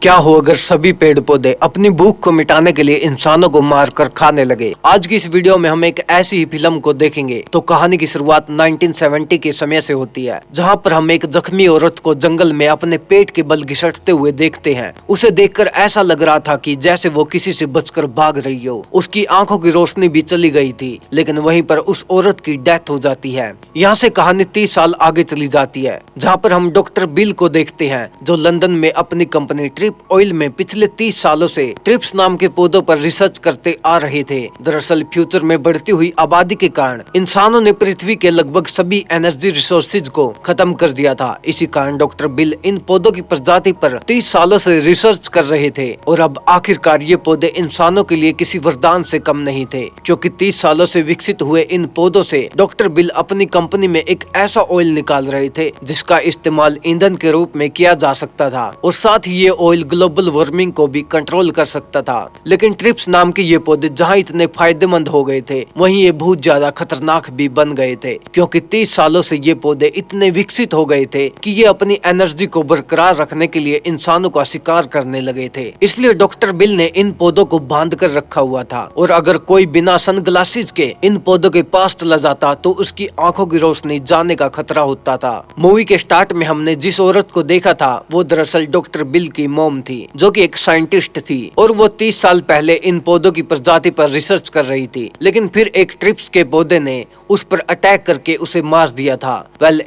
क्या हो अगर सभी पेड़ पौधे अपनी भूख को मिटाने के लिए इंसानों को मारकर खाने लगे। आज की इस वीडियो में हम एक ऐसी ही फिल्म को देखेंगे। तो कहानी की शुरुआत 1970 के समय से होती है, जहां पर हम एक जख्मी औरत को जंगल में अपने पेट के बल घिसटते हुए देखते हैं। उसे देखकर ऐसा लग रहा था कि जैसे वो किसी से बचकर भाग रही हो। उसकी आंखों की रोशनी भी चली गई थी, लेकिन वहीं पर उस औरत की डेथ हो जाती है। यहाँ से कहानी 30 साल आगे चली जाती है, जहाँ पर हम डॉक्टर बिल को देखते हैं, जो लंदन में अपनी कंपनी ट्रिप ऑयल में पिछले 30 सालों से ट्रिप्स नाम के पौधों पर रिसर्च करते आ रहे थे। दरअसल फ्यूचर में बढ़ती हुई आबादी के कारण इंसानों ने पृथ्वी के लगभग सभी एनर्जी रिसोर्सेज को खत्म कर दिया था। इसी कारण डॉक्टर बिल इन पौधों की प्रजाति पर 30 सालों से रिसर्च कर रहे थे, और अब आखिरकार ये पौधे इंसानों के लिए किसी वरदान से कम नहीं थे, क्योंकि 30 सालों से विकसित हुए इन पौधों से डॉक्टर बिल अपनी कंपनी में एक ऐसा ऑयल निकाल रहे थे जिसका इस्तेमाल ईंधन के रूप में किया जा सकता था, और साथ ही ये ऑयल ग्लोबल वार्मिंग को भी कंट्रोल कर सकता था। लेकिन ट्रिप्स नाम के ये पौधे जहाँ इतने फायदेमंद हो गए थे, वहीं ये बहुत ज्यादा खतरनाक भी बन गए थे, क्योंकि 30 सालों से ये पौधे इतने विकसित हो गए थे कि ये अपनी एनर्जी को बरकरार रखने के लिए इंसानों का शिकार करने लगे थे। इसलिए डॉक्टर बिल ने इन पौधों को बांध कर रखा हुआ था, और अगर कोई बिना सनग्लासेस के इन पौधों के पास चला जाता तो उसकी आंखों की रोशनी जाने का खतरा होता था। मूवी के स्टार्ट में हमने जिस औरत को देखा था वो दरअसल डॉक्टर बिल की मॉम थी, जो कि एक साइंटिस्ट थी, और वो 30 साल पहले इन पौधों की प्रजाति पर रिसर्च कर रही थी। लेकिन फिर एक ट्रिप्स के पौधे ने उस पर अटैक करके उसे मार दिया था।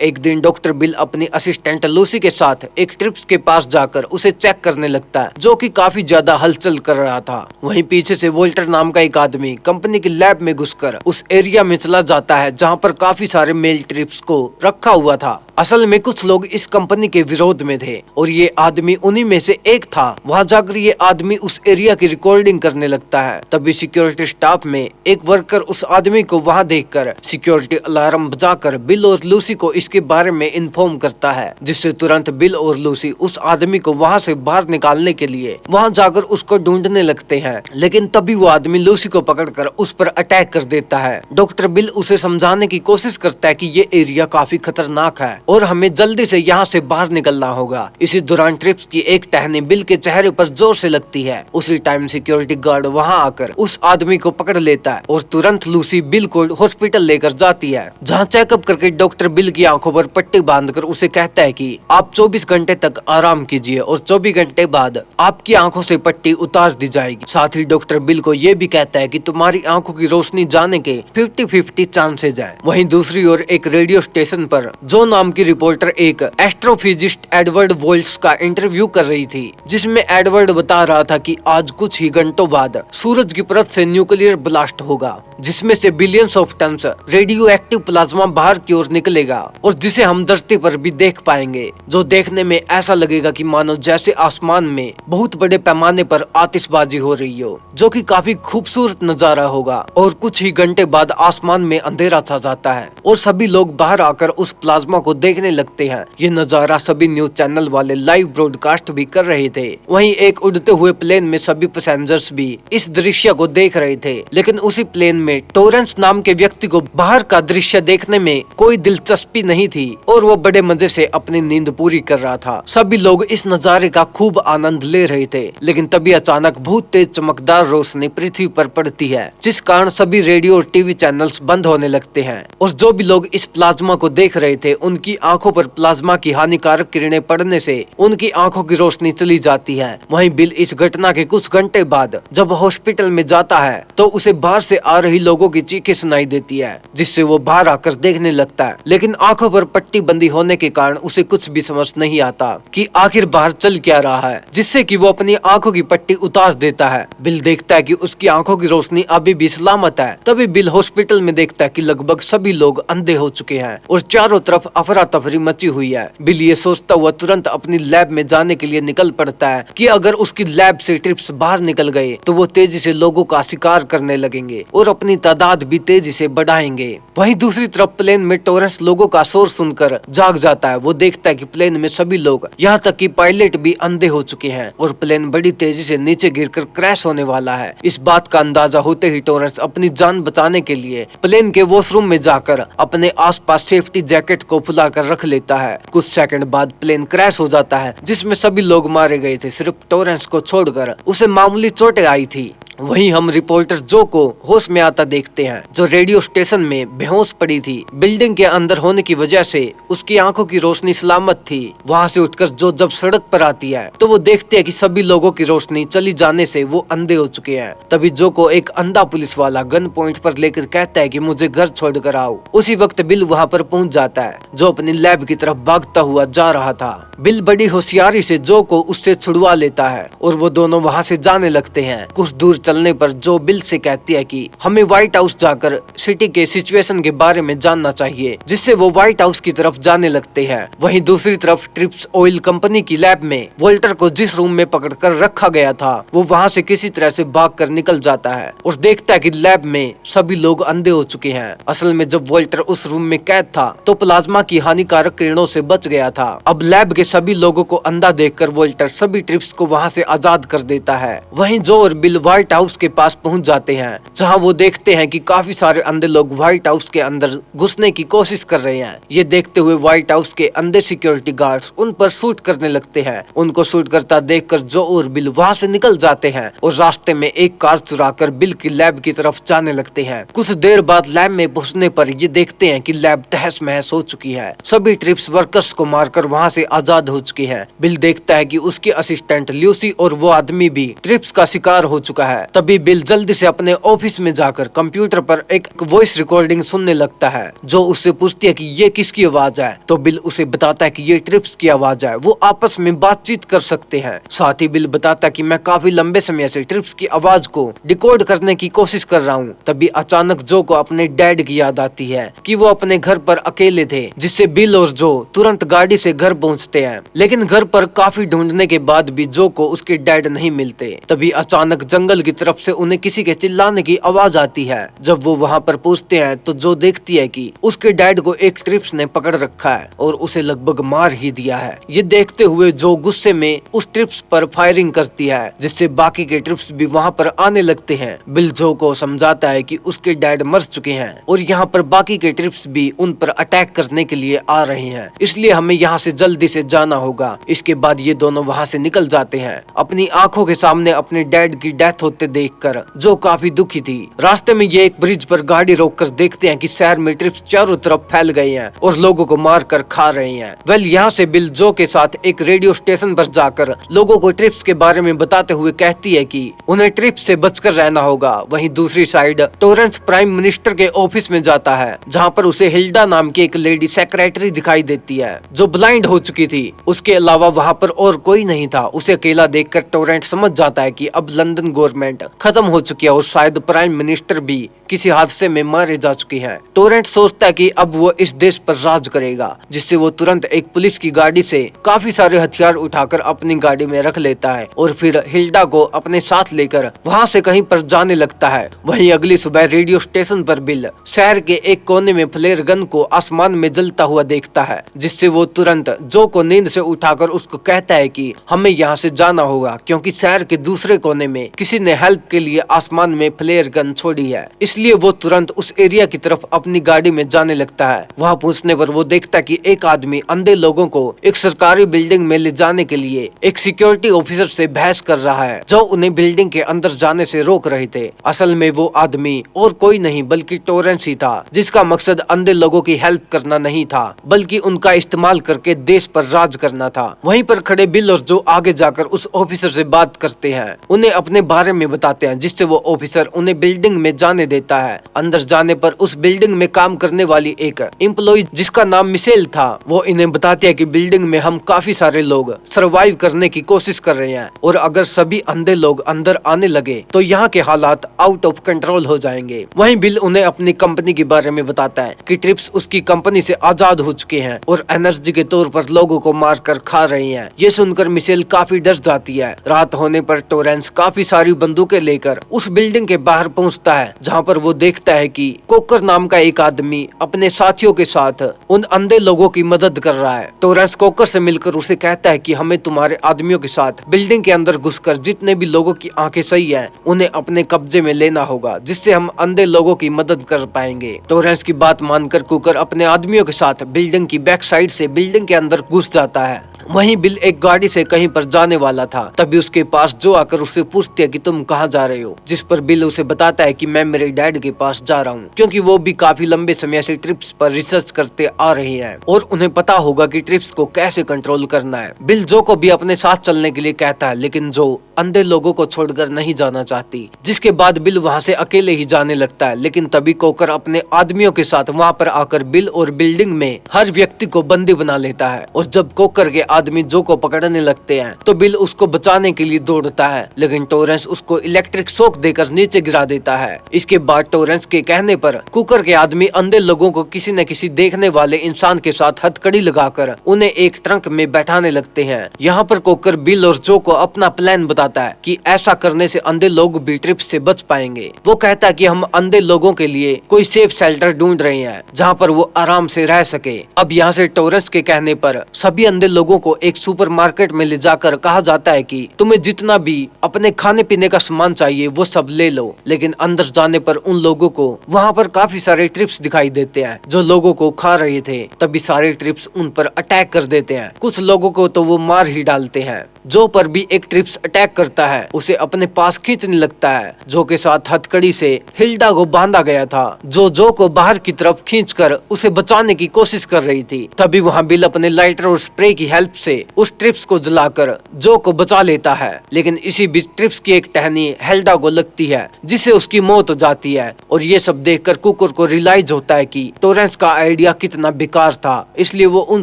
एक दिन डॉक्टर बिल अपनी असिस्टेंट लूसी के साथ एक ट्रिप्स के पास जाकर उसे चेक करने लगता है, जो कि काफी ज्यादा हलचल कर रहा था। वहीं पीछे से वोल्टर नाम का एक आदमी कंपनी की लैब में घुसकर उस एरिया में चला जाता है जहाँ पर काफी सारे मेल ट्रिप्स को रखा हुआ था। असल में कुछ लोग इस कंपनी के विरोध में थे, और ये आदमी उन्हीं में से एक था। वहाँ जाकर ये आदमी उस एरिया की रिकॉर्डिंग करने लगता है। तभी सिक्योरिटी स्टाफ में एक वर्कर उस आदमी को वहाँ देखकर सिक्योरिटी अलार्म बजाकर बिल और लूसी को इसके बारे में इन्फॉर्म करता है, जिससे तुरंत बिल और लूसी उस आदमी को वहाँ से बाहर निकालने के लिए वहाँ जाकर उसको ढूंढने लगते हैं। लेकिन तभी वो आदमी लूसी को पकड़कर उस पर अटैक कर देता है। डॉक्टर बिल उसे समझाने की कोशिश करता है कि ये एरिया काफी खतरनाक है और हमें जल्दी से यहाँ से बाहर निकलना होगा। इसी दौरान ट्रिप्स की एक टहनी बिल के चेहरे पर जोर से लगती है। उसी टाइम सिक्योरिटी गार्ड वहाँ आकर उस आदमी को पकड़ लेता है, और तुरंत लूसी बिल को हॉस्पिटल लेकर जाती है, जहाँ चेकअप करके डॉक्टर बिल की आंखों पर पट्टी बांधकर उसे कहता है कि आप 24 घंटे तक आराम कीजिए, और 24 घंटे बाद आपकी आंखों से पट्टी उतार दी जाएगी। साथ ही डॉक्टर बिल को ये भी कहता है कि तुम्हारी आंखों की रोशनी जाने के 50-50 चांसेज है। वहीं दूसरी ओर एक रेडियो स्टेशन पर जो नाम की रिपोर्टर एक एस्ट्रोफिजिस्ट एडवर्ड वोल्ट्स का इंटरव्यू कर रही थी, जिसमें एडवर्ड बता रहा था कि आज कुछ ही घंटों बाद सूरज की परत से न्यूक्लियर ब्लास्ट होगा, जिसमें से billions of tons radioactive plasma बाहर की ओर निकलेगा, और जिसे हम धरती पर भी देख पाएंगे, जो देखने में ऐसा लगेगा कि मानो जैसे आसमान में बहुत बड़े पैमाने पर आतिशबाजी हो रही हो, जो कि काफी खूबसूरत नजारा होगा। और कुछ ही घंटे बाद आसमान में अंधेरा छा जाता है, और सभी लोग बाहर आकर उस प्लाज्मा को देखने लगते हैं। ये नजारा सभी न्यूज चैनल वाले लाइव ब्रॉडकास्ट भी कर रहे थे। वहीं एक उड़ते हुए प्लेन में सभी पैसेंजर्स भी इस दृश्य को देख रहे थे, लेकिन उसी प्लेन में टॉरेंस नाम के व्यक्ति को बाहर का दृश्य देखने में कोई दिलचस्पी नहीं थी, और वो बड़े मजे से अपनी नींद पूरी कर रहा था। सभी लोग इस नजारे का खूब आनंद ले रहे थे, लेकिन तभी अचानक बहुत तेज चमकदार रोशनी पृथ्वी पर पड़ती है, जिस कारण सभी रेडियो और टीवी चैनल्स बंद होने लगते हैं, और जो भी लोग इस प्लाज्मा को देख रहे थे उनकी आंखों पर प्लाज्मा की हानिकारक किरणें पड़ने से उनकी आंखों की रोशनी चली जाती है। वहीं बिल इस घटना के कुछ घंटे बाद जब हॉस्पिटल में जाता है तो उसे बाहर से आ रही लोगों की चीखें सुनाई देती है, जिससे वो बाहर आकर देखने लगता है। लेकिन आंखों पर पट्टी बंदी होने के कारण उसे कुछ भी समझ नहीं आता कि आखिर बाहर चल क्या रहा है, जिससे कि वो अपनी आंखों की पट्टी उतार देता है। बिल देखता है कि उसकी आंखों की रोशनी अभी भी सलामत है। तभी बिल हॉस्पिटल में देखता है कि लगभग सभी लोग अंधे हो चुके हैं, और चारों तरफ अफरा तफरी मची हुई है। बिल ये सोचता हुआ तुरंत अपनी लैब में जाने के लिए निकल पड़ता है कि अगर उसकी लैब से ट्रिप्स बाहर निकल गए तो वो तेजी से लोगों का शिकार करने लगेंगे और अपनी तादाद भी तेजी से बढ़ाएंगे। वहीं दूसरी तरफ प्लेन में टॉरेंस लोगों का शोर सुनकर जाग जाता है। वो देखता है कि प्लेन में सभी लोग, यहाँ तक कि पायलट भी अंधे हो चुके हैं, और प्लेन बड़ी तेजी से नीचे गिरकर क्रैश होने वाला है। इस बात का अंदाजा होते ही टॉरेंस अपनी जान बचाने के लिए प्लेन के वॉशरूम में जाकर अपने आसपास सेफ्टी जैकेट को फुलाकर रख लेता है। कुछ सेकंड बाद प्लेन क्रैश हो जाता है, जिसमें सभी लोग मारे गए थे, सिर्फ टॉरेंस को छोड़कर उसे मामूली चोटें आई थी। वहीं हम रिपोर्टर जो को होश में आता देखते हैं, जो रेडियो स्टेशन में बेहोश पड़ी थी। बिल्डिंग के अंदर होने की वजह से उसकी आंखों की रोशनी सलामत थी। वहां से उठकर जो जब सड़क पर आती है तो वो देखते हैं कि सभी लोगों की रोशनी चली जाने से वो अंधे हो चुके हैं। तभी जो को एक अंधा पुलिस वाला गन पॉइंट पर लेकर कहता है कि मुझे घर छोड़कर आओ। उसी वक्त बिल वहां पर पहुंच जाता है, जो अपनी लैब की तरफ भागता हुआ जा रहा था। बिल बड़ी होशियारी से जो को उससे छुड़वा लेता है और वो दोनों वहां से जाने लगते हैं। कुछ दूर चलने पर जो बिल से कहती है कि हमें व्हाइट हाउस जाकर सिटी के सिचुएशन के बारे में जानना चाहिए, जिससे वो व्हाइट हाउस की तरफ जाने लगते हैं। वहीं दूसरी तरफ ट्रिप्स ऑयल कंपनी की लैब में वोल्टर को जिस रूम में पकड़कर रखा गया था वो वहां से किसी तरह से भागकर निकल जाता है और देखता है कि लैब में सभी लोग अंधे हो चुके हैं। असल में जब वोल्टर उस रूम में कैद था तो प्लाज्मा की हानिकारक किरणों से बच गया था। अब लैब के सभी लोगों को अंधा देखकर वोल्टर सभी ट्रिप्स को वहां से आजाद कर देता है। वहीं जो और बिल व्हाइट हाउस के पास पहुंच जाते हैं, जहां वो देखते हैं कि काफी सारे अंधे लोग व्हाइट हाउस के अंदर घुसने की कोशिश कर रहे हैं। ये देखते हुए व्हाइट हाउस के अंधे सिक्योरिटी गार्ड्स उन पर शूट करने लगते हैं। उनको शूट करता देखकर जो और बिल वहां से निकल जाते हैं और रास्ते में एक कार चुराकर बिल की लैब की तरफ जाने लगते हैं। कुछ देर बाद लैब में पहुंचने पर ये देखते हैं कि लैब तहस महस हो चुकी है। सभी ट्रिप्स वर्कर्स को मारकर वहां से आजाद हो चुके हैं। बिल देखता है कि उसकी असिस्टेंट ल्यूसी और वो आदमी भी ट्रिप्स का शिकार हो चुका है। तभी बिल जल्दी से अपने ऑफिस में जाकर कंप्यूटर पर एक वॉइस रिकॉर्डिंग सुनने लगता है। जो उससे पूछती है कि ये किसकी आवाज है, तो बिल उसे बताता है कि ये ट्रिप्स की आवाज है, वो आपस में बातचीत कर सकते हैं। साथ ही बिल बताता है कि मैं काफी लंबे समय से ट्रिप्स की आवाज को डिकोड करने की कोशिश कर रहा हूँ। तभी अचानक जो को अपने डैड की याद आती है कि वो अपने घर पर अकेले थे, जिससे बिल और जो तुरंत गाड़ी से घर पहुँचते हैं। लेकिन घर पर काफी ढूंढने के बाद भी जो को उसके डैड नहीं मिलते। तभी अचानक जंगल की तरफ से उन्हें किसी के चिल्लाने की आवाज आती है। जब वो वहाँ पर पहुँचते हैं तो जो देखती है कि उसके डैड को एक ट्रिप्स ने पकड़ रखा है और उसे लगभग मार ही दिया है। ये देखते हुए जो गुस्से में उस ट्रिप्स पर फायरिंग करती है, जिससे बाकी के ट्रिप्स भी वहाँ पर आने लगते हैं। बिल जो को समझाता है कि उसके डैड मर चुके हैं और यहाँ पर बाकी के ट्रिप्स भी उन पर अटैक करने के लिए आ रहे हैं, इसलिए हमें यहाँ से जल्दी से जाना होगा। इसके बाद ये दोनों वहाँ से निकल जाते हैं, अपनी आंखों के सामने अपने डैड की डेथ होते देखकर जो काफी दुखी थी। रास्ते में ये एक ब्रिज पर गाड़ी रोककर देखते हैं कि शहर में ट्रिप्स चारों तरफ फैल गए हैं और लोगों को मार कर खा रहे हैं। वेल यहाँ से बिल जो के साथ एक रेडियो स्टेशन पर जाकर लोगों को ट्रिप्स के बारे में बताते हुए कहती है कि उन्हें ट्रिप्स से बचकर रहना होगा। वहीं दूसरी साइड टॉरेंस प्राइम मिनिस्टर के ऑफिस में जाता है, जहाँ पर उसे हिल्डा नाम की एक लेडी सेक्रेटरी दिखाई देती है जो ब्लाइंड हो चुकी थी। उसके अलावा वहाँ पर और कोई नहीं था। उसे अकेला देखकर टॉरेंट समझ जाता है कि अब लंदन गवर्नमेंट खत्म हो चुकी है और शायद प्राइम मिनिस्टर भी किसी हादसे में मारे जा चुके हैं। टॉरेंट सोचता है कि अब वो इस देश पर राज करेगा, जिससे वो तुरंत एक पुलिस की गाड़ी से काफी सारे हथियार उठाकर अपनी गाड़ी में रख लेता है और फिर हिल्डा को अपने साथ लेकर वहाँ से कहीं पर जाने लगता है। वहीं अगली सुबह रेडियो स्टेशन पर बिल शहर के एक कोने में फ्लेयर गन को आसमान में जलता हुआ देखता है, जिससे वो तुरंत जो को नींद से उठाकर उसको कहता है कि हमें यहाँ से जाना होगा, क्योंकि शहर के दूसरे कोने में किसी ने हेल्प के लिए आसमान में फ्लेयर गन छोड़ी है। इसलिए वो तुरंत उस एरिया की तरफ अपनी गाड़ी में जाने लगता है। वहाँ पहुँचने पर वो देखता है कि एक आदमी अंधे लोगों को एक सरकारी बिल्डिंग में ले जाने के लिए एक सिक्योरिटी ऑफिसर से बहस कर रहा है, जो उन्हें बिल्डिंग के अंदर जाने से रोक रहे थे। असल में वो आदमी और कोई नहीं बल्कि टॉरेंस ही था, जिसका मकसद अंधे लोगों की हेल्प करना नहीं था बल्कि उनका इस्तेमाल करके देश पर राज करना था। वहीं पर खड़े बिल और जो आगे जाकर उस ऑफिसर से बात करते हैं, उन्हें अपने बारे में बताते हैं, जिससे वो ऑफिसर उन्हें बिल्डिंग में जाने देता है। अंदर जाने पर उस बिल्डिंग में काम करने वाली एक एम्प्लॉय जिसका नाम मिशेल था, वो इन्हें बताती है कि बिल्डिंग में हम काफी सारे लोग सर्वाइव करने की कोशिश कर रहे हैं और अगर सभी अंधे लोग अंदर आने लगे तो यहाँ के हालात आउट ऑफ कंट्रोल हो जाएंगे। वहीं बिल उन्हें अपनी कंपनी के बारे में बताता है कि ट्रिप्स उसकी कंपनी से आजाद हो चुके हैं और एनर्जी के तौर पर लोगों को मार कर खा रहे हैं। ये सुनकर मिशेल काफी डर जाती है। रात होने पर टॉरेंस काफी सारी बंदूक बंदूकें लेकर उस बिल्डिंग के बाहर पहुंचता है, जहां पर वो देखता है कि कोकर नाम का एक आदमी अपने साथियों के साथ उन अंधे लोगों की मदद कर रहा है। टोरेंस कोकर से मिलकर उसे कहता है कि हमें तुम्हारे आदमियों के साथ बिल्डिंग के अंदर घुसकर जितने भी लोगों की आंखें सही है उन्हें अपने कब्जे में लेना होगा, जिससे हम अंधे लोगों की मदद कर पाएंगे। टोरेंस की बात मानकर कुकर अपने आदमियों के साथ बिल्डिंग की बैक साइड से बिल्डिंग के अंदर घुस जाता है। वहीं बिल एक गाड़ी से कहीं पर जाने वाला था, तभी उसके पास जो आकर उससे पूछती है कि तुम कहाँ जा रहे हो, जिस पर बिल उसे बताता है कि मैं मेरे डैड के पास जा रहा हूँ, क्योंकि वो भी काफी लंबे समय से ट्रिप्स पर रिसर्च करते आ रहे हैं और उन्हें पता होगा कि ट्रिप्स को कैसे कंट्रोल करना है। बिल जो को भी अपने साथ चलने के लिए कहता है, लेकिन जो अंधे लोगों को छोड़कर नहीं जाना चाहती, जिसके बाद बिल वहाँ से अकेले ही जाने लगता है। लेकिन तभी कोकर अपने आदमियों के साथ वहाँ पर आकर बिल और बिल्डिंग में हर व्यक्ति को बंदी बना लेता है और जब कोकर के आदमी जो को पकड़ने लगते हैं तो बिल उसको बचाने के लिए दौड़ता है, लेकिन टोरेंस उसको इलेक्ट्रिक शॉक देकर नीचे गिरा देता है। इसके बाद टोरेंस के कहने पर कुकर के आदमी अंधे लोगों को किसी न किसी देखने वाले इंसान के साथ हथकड़ी लगाकर उन्हें एक ट्रंक में बैठाने लगते हैं। यहाँ पर कोकर बिल और जो को अपना प्लान बताता है कि ऐसा करने से अंधे लोग भी ट्रिप से बच पाएंगे। वो कहता है कि हम अंधे लोगों के लिए कोई सेफ शेल्टर ढूंढ रहे हैं जहाँ पर वो आराम से रह सके। अब यहाँ से टोरेंस के कहने पर सभी अंधे लोगों को एक सुपरमार्केट में ले जाकर कहा जाता है कि तुम्हें जितना भी अपने खाने पीने का सामान चाहिए वो सब ले लो। लेकिन अंदर जाने पर उन लोगों को वहाँ पर काफी सारे ट्रिप्स दिखाई देते हैं जो लोगों को खा रहे थे। तभी सारे ट्रिप्स उन पर अटैक कर देते हैं। कुछ लोगों को तो वो मार ही डालते हैं। जो पर भी एक ट्रिप्स अटैक करता है उसे अपने पास खींचने लगता है। जो के साथ हथकड़ी से हिल्डा को बांधा गया था, जो को बाहर की तरफ खींचकर उसे बचाने की कोशिश कर रही थी। तभी वहाँ बिल अपने लाइटर और स्प्रे की हेल्प से उस ट्रिप्स को जलाकर जो को बचा लेता है। लेकिन इसी बीच ट्रिप्स की एक टहनी हेल्डा को लगती है, जिससे उसकी मौत हो जाती है। और ये सब देखकर कुकर को रियलाइज होता है कि टोरेंस का आइडिया कितना बेकार था, इसलिए वो उन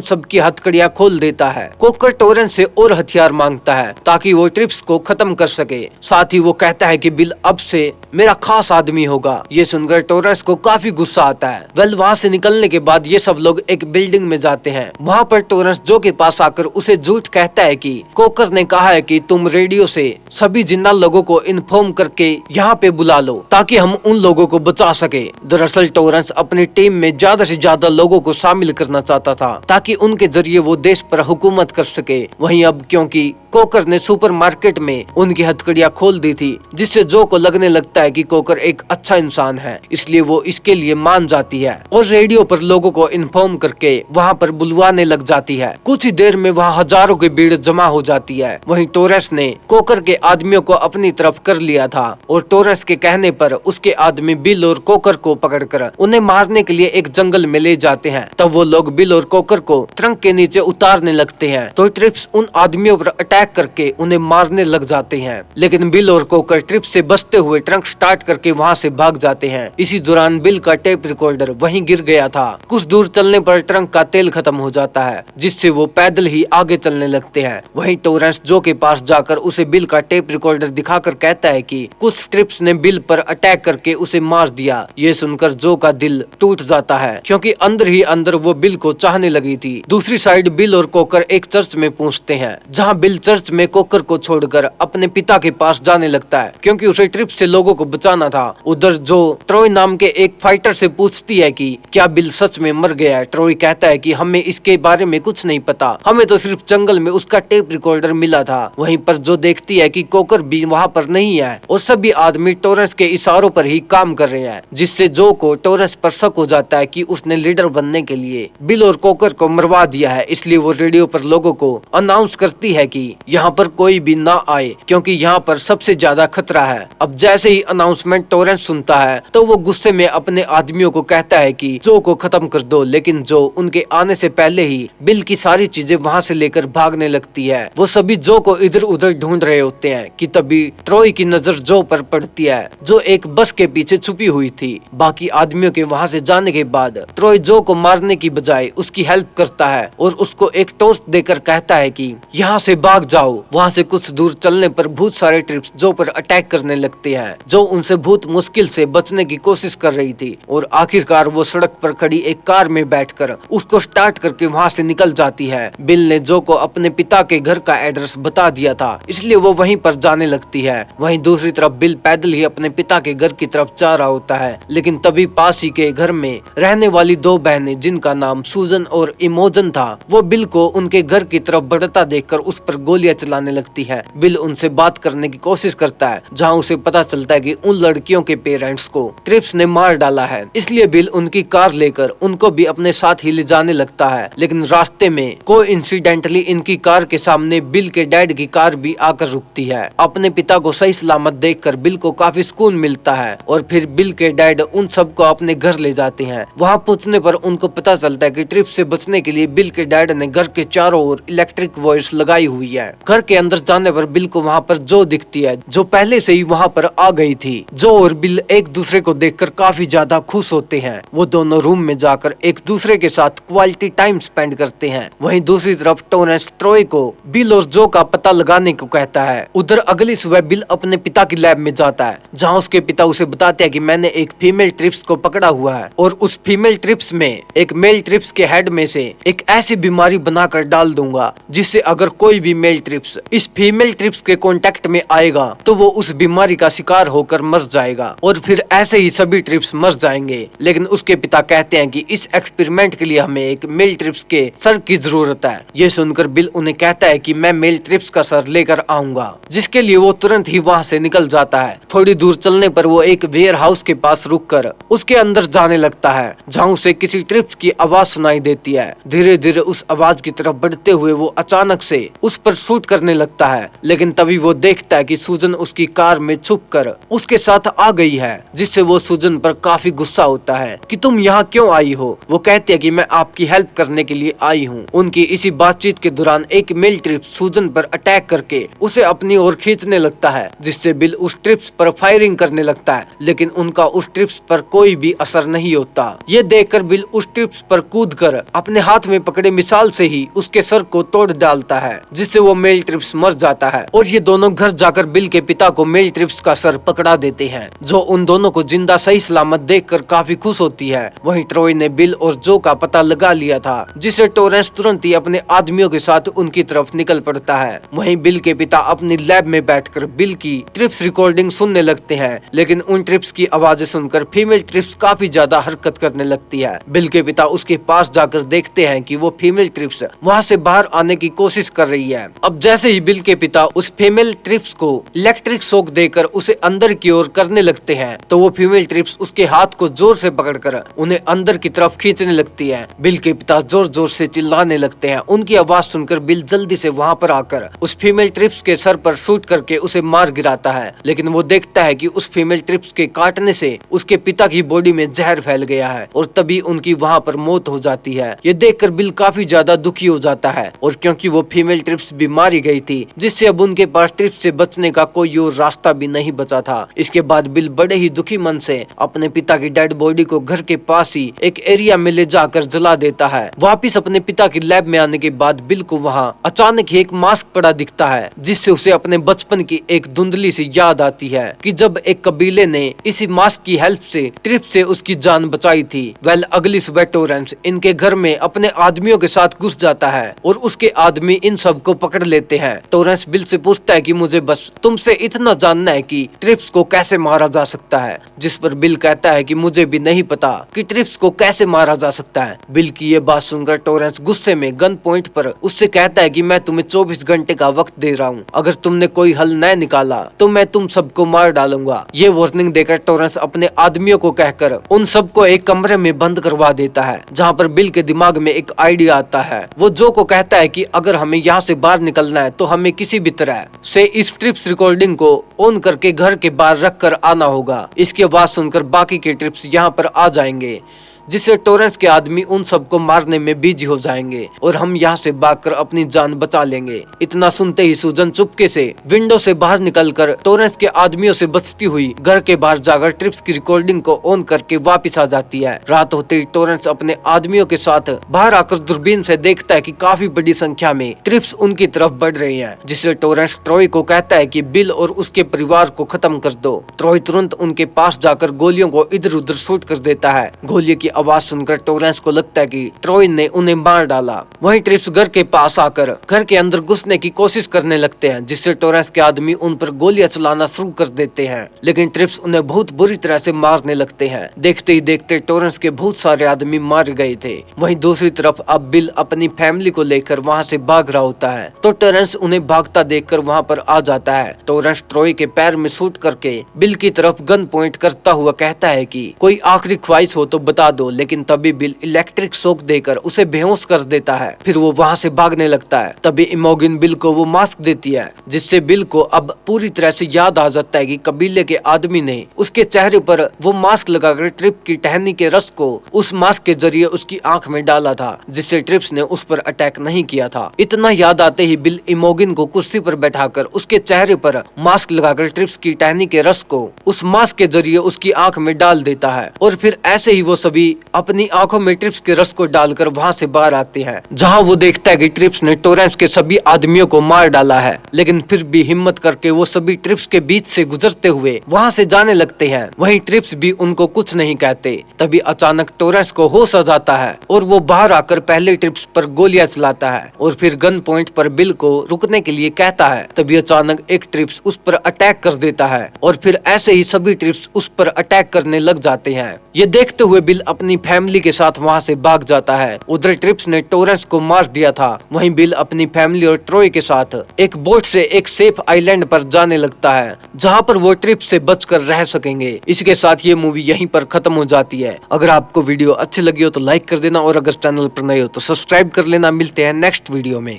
सब की हथकड़ियां खोल देता है। कुकर टोरेंस से और हथियार मांगता है ताकि वो ट्रिप्स को खत्म कर सके। साथ ही वो कहता है कि बिल अब से मेरा खास आदमी होगा। ये सुनकर टोरेंस को काफी गुस्सा आता है। वेल वहाँ से निकलने के बाद ये सब लोग एक बिल्डिंग में जाते हैं। वहाँ पर टोरेंस जो के पास आकर उसे झूठ कहता है कि कोकर ने कहा है कि तुम रेडियो से सभी जिन्ना लोगों को इन्फॉर्म करके यहाँ पे बुला लो ताकि हम उन लोगों को बचा सके। दरअसल टोरेंस अपनी टीम में ज्यादा से ज्यादा लोगों को शामिल करना चाहता था ताकि उनके जरिए वो देश पर हुकूमत कर सके। वहीं अब क्योंकि कोकर ने सुपरमार्केट में उनकी हथकड़ियां खोल दी थी, जिससे जो को लगने लगता है कि कोकर एक अच्छा इंसान है, इसलिए वो इसके लिए मान जाती है और रेडियो पर लोगों को इन्फॉर्म करके वहाँ पर बुलवाने लग जाती है। कुछ ही देर में वहाँ हजारों की भीड़ जमा हो जाती है। वहीं टोरेंस ने कोकर के आदमियों को अपनी तरफ कर लिया था और टोरेंस के कहने पर उसके आदमी बिल और कोकर को पकड़कर उन्हें मारने के लिए एक जंगल में ले जाते हैं। तब वो लोग बिल और कोकर को ट्रंक के नीचे उतारने लगते हैं तो ट्रिप्स उन आदमियों पर अटैक करके उन्हें मारने लग जाते हैं। लेकिन बिल और कोकर ट्रिप्स से बचते हुए ट्रंक स्टार्ट करके वहाँ से भाग जाते हैं। इसी दौरान बिल का टेप रिकॉर्डर वहीं गिर गया था। कुछ दूर चलने पर ट्रंक का तेल खत्म हो जाता है, जिससे वो पैदल ही आगे चलने लगते हैं। वहीं टोरेंस जो के पास जाकर उसे बिल का टेप रिकॉर्डर दिखाकर कहता है कि कुछ ट्रिप्स ने बिल पर अटैक करके उसे मार दिया। ये सुनकर जो का दिल टूट जाता है, क्योंकि अंदर ही अंदर वो बिल को चाहने लगी थी। दूसरी साइड बिल और कोकर एक चर्च में पहुंचते हैं, जहां बिल चर्च में कोकर को छोड़कर अपने पिता के पास जाने लगता है, क्योंकि उसे ट्रिप से लोगों को बचाना था। उधर जो ट्रॉय नाम के एक फाइटर से पूछती है कि क्या बिल सच में मर गया है। ट्रॉय कहता है कि हमें इसके बारे में कुछ नहीं पता, हमें तो सिर्फ जंगल में उसका टेप रिकॉर्डर मिला था। वहीं पर जो देखती है कि कोकर भी वहाँ पर नहीं है और सभी आदमी टोरेंस के इशारों पर ही काम कर रहे हैं, जिससे जो को टोरेंस पर शक हो जाता है कि उसने लीडर बनने के लिए बिल और कोकर को मरवा दिया है। इसलिए वो रेडियो पर लोगों को अनाउंस करती है कि यहाँ पर कोई भी ना आए, क्योंकि यहाँ पर सबसे ज्यादा खतरा है। अब जैसे ही अनाउंसमेंट टोरेंस सुनता है तो वो गुस्से में अपने आदमियों को कहता है कि जो को खत्म कर दो, लेकिन जो उनके आने से पहले ही बिल की सारी चीजें वहाँ से लेकर भागने लगती है। वो सभी जो को इधर उधर ढूंढ रहे होते हैं कि तभी ट्रॉय की नजर जो पर पड़ती है, जो एक बस के पीछे छुपी हुई थी। बाकी आदमियों के वहाँ से जाने के बाद ट्रॉय जो को मारने की बजाय उसकी हेल्प करता है और उसको एक टॉर्च देकर कहता है कि यहाँ से भाग जाओ। वहाँ से कुछ दूर चलने पर बहुत सारे ट्रिप्स जो पर अटैक करने लगते हैं। जो जो उनसे बहुत मुश्किल से बचने की कोशिश कर रही थी। और आखिरकार वो सड़क पर खड़ी एक कार में बैठकर उसको स्टार्ट करके वहाँ से निकल जाती है। बिल ने जो को अपने पिता के घर का एड्रेस बता दिया था, इसलिए वो वहीं पर जाने लगती है। वहीं दूसरी तरफ बिल पैदल ही अपने पिता के घर की तरफ जा रहा होता है, लेकिन तभी पास ही के घर में रहने वाली दो बहनें जिनका नाम सूजन और इमोजन था, वो बिल को उनके घर की तरफ बढ़ता देखकर उस पर गोलियां चलाने लगती है। बिल उनसे बात करने की कोशिश करता है, जहाँ उसे पता चलता है कि उन लड़कियों के पेरेंट्स को ट्रिप्स ने मार डाला है। इसलिए बिल उनकी कार लेकर उनको भी अपने साथ ही ले जाने लगता है, लेकिन रास्ते में कोइंसिडेंटली इनकी कार के सामने बिल के डैड की कार भी आकर रुकती है। अपने पिता को सही सलामत देखकर बिल को काफी सुकून मिलता है और फिर बिल के डैड उन सबको अपने घर ले जाते हैं। वहां पहुंचने पर उनको पता चलता है कि ट्रिप से बचने के लिए बिल के डैड ने घर के चारों ओर इलेक्ट्रिक वायर्स लगाई हुई है। घर के अंदर जाने पर बिल को वहां पर जो दिखती है, जो पहले से ही वहां पर आ गई थी। जो और बिल एक दूसरे को देखकर काफी ज्यादा खुश होते हैं। वो दोनों रूम में जाकर एक दूसरे के साथ क्वालिटी टाइम स्पेंड करते हैं। वहीं दूसरी तरफ टोरेंस ट्रॉय को बिल और जो का पता लगाने को कहता है। उधर अगली सुबह बिल अपने पिता की लैब में जाता है, जहां उसके पिता उसे बताते हैं कि मैंने एक फीमेल ट्रिप्स को पकड़ा हुआ है और उस फीमेल ट्रिप्स में एक मेल ट्रिप्स के हेड में से एक ऐसी बीमारी बनाकर डाल दूंगा जिससे अगर कोई भी मेल ट्रिप्स इस फीमेल ट्रिप्स के कांटेक्ट में आएगा तो वो उस बीमारी का शिकार होकर मर जाएगा और फिर ऐसे ही सभी ट्रिप्स मर जाएंगे। लेकिन उसके पिता कहते हैं कि इस एक्सपेरिमेंट के लिए हमें एक मेल ट्रिप्स के सर की जरूरत है। ये सुनकर बिल उन्हें कहता है कि मैं मेल ट्रिप्स का सर लेकर आऊंगा, जिसके लिए वो तुरंत ही वहाँ से निकल जाता है। थोड़ी दूर चलने पर वो एक वेयर हाउस के पास रुककर उसके अंदर जाने लगता है, जहाँ उसे किसी ट्रिप्स की आवाज सुनाई देती है। धीरे धीरे उस आवाज की तरफ बढ़ते हुए वो अचानक से उस पर शूट करने लगता है, लेकिन तभी वो देखता है कि सूजन उसकी कार में छुपकर उसके साथ आ गई है, जिससे वो सूजन पर काफी गुस्सा होता है कि तुम यहाँ क्यों आई हो। वो कहती है कि मैं आपकी हेल्प करने के लिए आई हूँ। उनकी इसी बातचीत के दौरान एक मेल ट्रिप्स सूजन पर अटैक करके उसे अपनी ओर खींचने लगता है, जिससे बिल उस ट्रिप्स पर फायरिंग करने लगता है, लेकिन उनका उस ट्रिप्स पर कोई भी असर नहीं होता। ये देखकर बिल उस ट्रिप्स पर कूदकर अपने हाथ में पकड़े मिसाल से ही उसके सर को तोड़ डालता है, जिससे वो मेल ट्रिप्स मर जाता है। और ये दोनों घर जाकर बिल के पिता को मेल ट्रिप्स का सर पकड़ा देते हैं, जो उन दोनों को जिंदा सही सलामत देखकर काफी खुश होती है। वहीं ट्रॉय ने बिल और जो का पता लगा लिया था, जिसे टोरेंस तुरंत ही अपने आदमियों के साथ उनकी तरफ निकल पड़ता है। वहीं बिल के पिता अपनी लैब में बैठकर बिल की ट्रिप्स रिकॉर्डिंग सुनने लगते हैं, लेकिन उन ट्रिप्स की आवाजें सुनकर फीमेल ट्रिप्स काफी ज्यादा हरकत करने लगती है। बिल के पिता उसके पास जाकर देखते हैं कि वो फीमेल ट्रिप्स वहाँ से बाहर आने की कोशिश कर रही है। अब जैसे ही बिल के पिता उस फीमेल ट्रिप्स को इलेक्ट्रिक शॉक देकर उसे अंदर की ओर करने लगते हैं, तो वो फीमेल ट्रिप्स उसके हाथ को जोर से पकड़कर उन्हें अंदर की तरफ खींचने लगती है। बिल के पिता जोर जोर से चिल्लाने लगते हैं। उनकी आवाज सुनकर बिल जल्दी से वहाँ पर आकर उस फीमेल ट्रिप्स के सर पर शूट करके उसे मार गिराता है, लेकिन वो देखता है कि उस फीमेल ट्रिप्स के काटने से उसके पिता की बॉडी में जहर फैल गया है और तभी उनकी वहाँ पर मौत हो जाती है। ये देखकर बिल काफी ज्यादा दुखी हो जाता है, और क्योंकि वो फीमेल ट्रिप्स भी मारी गई थी, जिससे अब उनके पास ट्रिप्स से बचने का कोई और रास्ता भी नहीं बचा था। इसके बाद बिल बड़े ही दुखी मन से अपने पिता की डेड बॉडी को घर के पास ही एक एरिया में ले जाकर जला देता है। वापिस अपने पिता की लैब में आने के बाद बिल को वहाँ अचानक ही एक मास्क पड़ा दिखता है, जिससे उसे अपने बचपन की एक धुंधली सी याद आती है कि जब एक कबीले ने इसी मास्क की हेल्प से ट्रिप्स से उसकी जान बचाई थी। वेल अगली सुबह टोरेंस इनके घर में अपने आदमियों के साथ घुस जाता है और उसके आदमी इन सब को पकड़ लेते हैं। टोरेंस बिल से पूछता है कि मुझे बस तुमसे इतना जानना है कि ट्रिप्स को कैसे मारा जा सकता है, जिस पर बिल कहता है कि मुझे भी नहीं पता कि ट्रिप्स को कैसे मारा जा सकता है। बिल की ये बात सुनकर टोरेंस गुस्से में गन पॉइंट पर उससे कहता है कि मैं तुम्हें 24 घंटे का वक्त दे रहा हूँ, अगर तुमने कोई हल न निकाला तो मैं तुम सबको मार डालूंगा। ये वार्निंग देकर टोरेंस अपने आदमियों को कहकर उन सबको एक कमरे में बंद करवा देता है, जहाँ पर बिल के दिमाग में एक आइडिया आता है। वो जो को कहता है कि अगर हमें यहाँ से बाहर निकलना है तो हमें किसी भी तरह से इस ट्रिप्स रिकॉर्डिंग को ऑन करके घर के बाहर रख कर आना होगा। इसकी आवाज सुनकर बाकी के ट्रिप्स यहाँ पर आ जाएंगे। जिससे टोरेंस के आदमी उन सबको मारने में बिजी हो जाएंगे और हम यहाँ से भागकर अपनी जान बचा लेंगे। इतना सुनते ही सूजन चुपके से विंडो से बाहर निकलकर टोरेंस के आदमियों से बचती हुई घर के बाहर जाकर ट्रिप्स की रिकॉर्डिंग को ऑन करके वापस आ जाती है। रात होते ही टोरेंस अपने आदमियों के साथ बाहर आकर दूरबीन से देखता है कि काफी बड़ी संख्या में ट्रिप्स उनकी तरफ बढ़ रही हैं, जिससे टोरेंस ट्रॉय को कहता है कि बिल और उसके परिवार को खत्म कर दो। ट्रॉय तुरंत उनके पास जाकर गोलियों को इधर उधर शूट कर देता है। गोली की आवाज सुनकर टोरेंस को लगता है कि ट्रॉय ने उन्हें मार डाला। वहीं ट्रिप्स घर के पास आकर घर के अंदर घुसने की कोशिश करने लगते हैं, जिससे टोरेंस के आदमी उन पर गोलियां चलाना शुरू कर देते हैं, लेकिन ट्रिप्स उन्हें बहुत बुरी तरह से मारने लगते हैं। देखते ही देखते टोरेंस के बहुत सारे आदमी मार गए थे। वहीं दूसरी तरफ अब बिल अपनी फैमिली को लेकर वहां से भाग रहा होता है, तो टोरेंस उन्हें भागता देखकर वहां पर आ जाता है। टोरेंस ट्रॉय के पैर में शूट करके बिल की तरफ गन पॉइंट करता हुआ कहता है कि कोई आखिरी ख्वाहिश हो तो बता दो, लेकिन तभी बिल इलेक्ट्रिक शॉक देकर उसे बेहोश कर देता है। फिर वो वहां से भागने लगता है। तभी इमोजिन बिल को वो मास्क देती है, जिससे बिल को अब पूरी तरह से याद आ जाता है कि कबीले के आदमी ने उसके चेहरे पर वो मास्क लगाकर ट्रिप की टहनी के रस को उस मास्क के जरिए उसकी आंख में डाला था, जिससे ट्रिप्स ने उस पर अटैक नहीं किया था। इतना याद आते ही बिल इमोजिन को कुर्सी पर बैठाकर उसके चेहरे पर मास्क लगाकर ट्रिप्स की टहनी के रस को उस मास्क के जरिए उसकी आंख में डाल देता है और फिर ऐसे ही वो सभी अपनी आंखों में ट्रिप्स के रस को डालकर वहां से बाहर आते हैं, जहां वो देखता है कि ट्रिप्स ने टोरेंस के सभी आदमियों को मार डाला है। लेकिन फिर भी हिम्मत करके वो सभी ट्रिप्स के बीच से गुजरते हुए वहां से जाने लगते हैं। वहीं ट्रिप्स भी उनको कुछ नहीं कहते। तभी अचानक टोरेंस को होश आ जाता है और वो बाहर आकर पहले ट्रिप्स पर गोलियां चलाता है और फिर गन पॉइंट पर बिल को रुकने के लिए कहता है। तभी अचानक एक ट्रिप्स उस पर अटैक कर देता है और फिर ऐसे ही सभी ट्रिप्स उस पर अटैक करने लग जाते हैं। ये देखते हुए बिल अपनी फैमिली के साथ वहां से भाग जाता है। उधर ट्रिप्स ने टोरेंस को मार दिया था। वहीं बिल अपनी फैमिली और ट्रॉय के साथ एक बोट से एक सेफ आइलैंड पर जाने लगता है, जहां पर वो ट्रिप से बचकर रह सकेंगे। इसके साथ ये मूवी यहीं पर खत्म हो जाती है। अगर आपको वीडियो अच्छी लगी हो तो लाइक कर देना और अगर चैनल पर नए हो तो सब्सक्राइब कर लेना। मिलते हैं नेक्स्ट वीडियो में।